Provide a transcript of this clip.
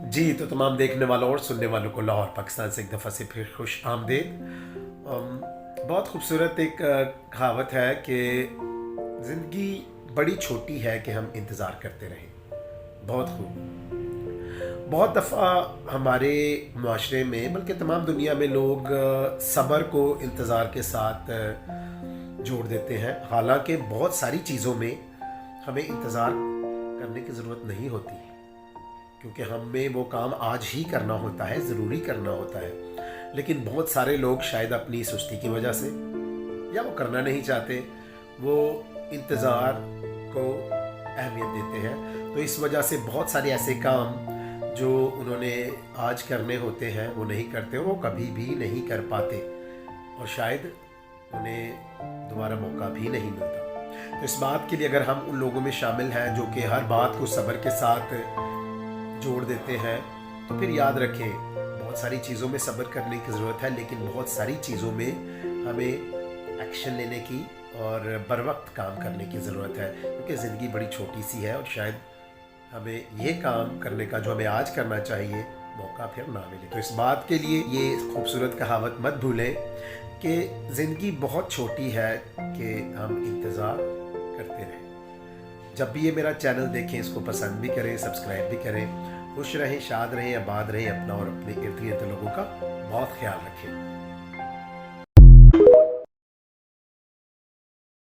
जी, तो तमाम देखने वालों और सुनने वालों को लाहौर पाकिस्तान से एक दफ़ा से फिर खुश आमदीद। बहुत खूबसूरत एक कहावत है कि ज़िंदगी बड़ी छोटी है कि हम इंतज़ार करते रहें। बहुत खूब। बहुत दफ़ा हमारे माशरे में बल्कि तमाम दुनिया में लोग सब्र को इंतज़ार के साथ जोड़ देते हैं। हालांकि बहुत सारी चीज़ों में हमें इंतज़ार करने की ज़रूरत नहीं होती, क्योंकि हमें वो काम आज ही करना होता है, ज़रूरी करना होता है। लेकिन बहुत सारे लोग शायद अपनी सुस्ती की वजह से, या वो करना नहीं चाहते, वो इंतज़ार को अहमियत देते हैं। तो इस वजह से बहुत सारे ऐसे काम जो उन्होंने आज करने होते हैं वो नहीं करते, और वो कभी भी नहीं कर पाते, और शायद उन्हें दोबारा मौका भी नहीं मिलता। तो इस बात के लिए अगर हम उन लोगों में शामिल हैं जो कि हर बात को सब्र के साथ जोड़ देते हैं, तो फिर याद रखें, बहुत सारी चीज़ों में सब्र करने की ज़रूरत है, लेकिन बहुत सारी चीज़ों में हमें एक्शन लेने की और बर वक्त काम करने की ज़रूरत है, क्योंकि ज़िंदगी बड़ी छोटी सी है और शायद हमें ये काम करने का जो हमें आज करना चाहिए मौका फिर ना मिले। तो इस बात के लिए ये खूबसूरत कहावत मत भूलें कि ज़िंदगी बहुत छोटी है कि हम इंतज़ार करते रहें। जब भी ये मेरा चैनल देखें, इसको पसंद भी करें, सब्सक्राइब भी करें। खुश रहें, शाद रहें, आबाद रहें, अपना और अपने इर्द गिर्द लोगों का बहुत ख्याल रखें।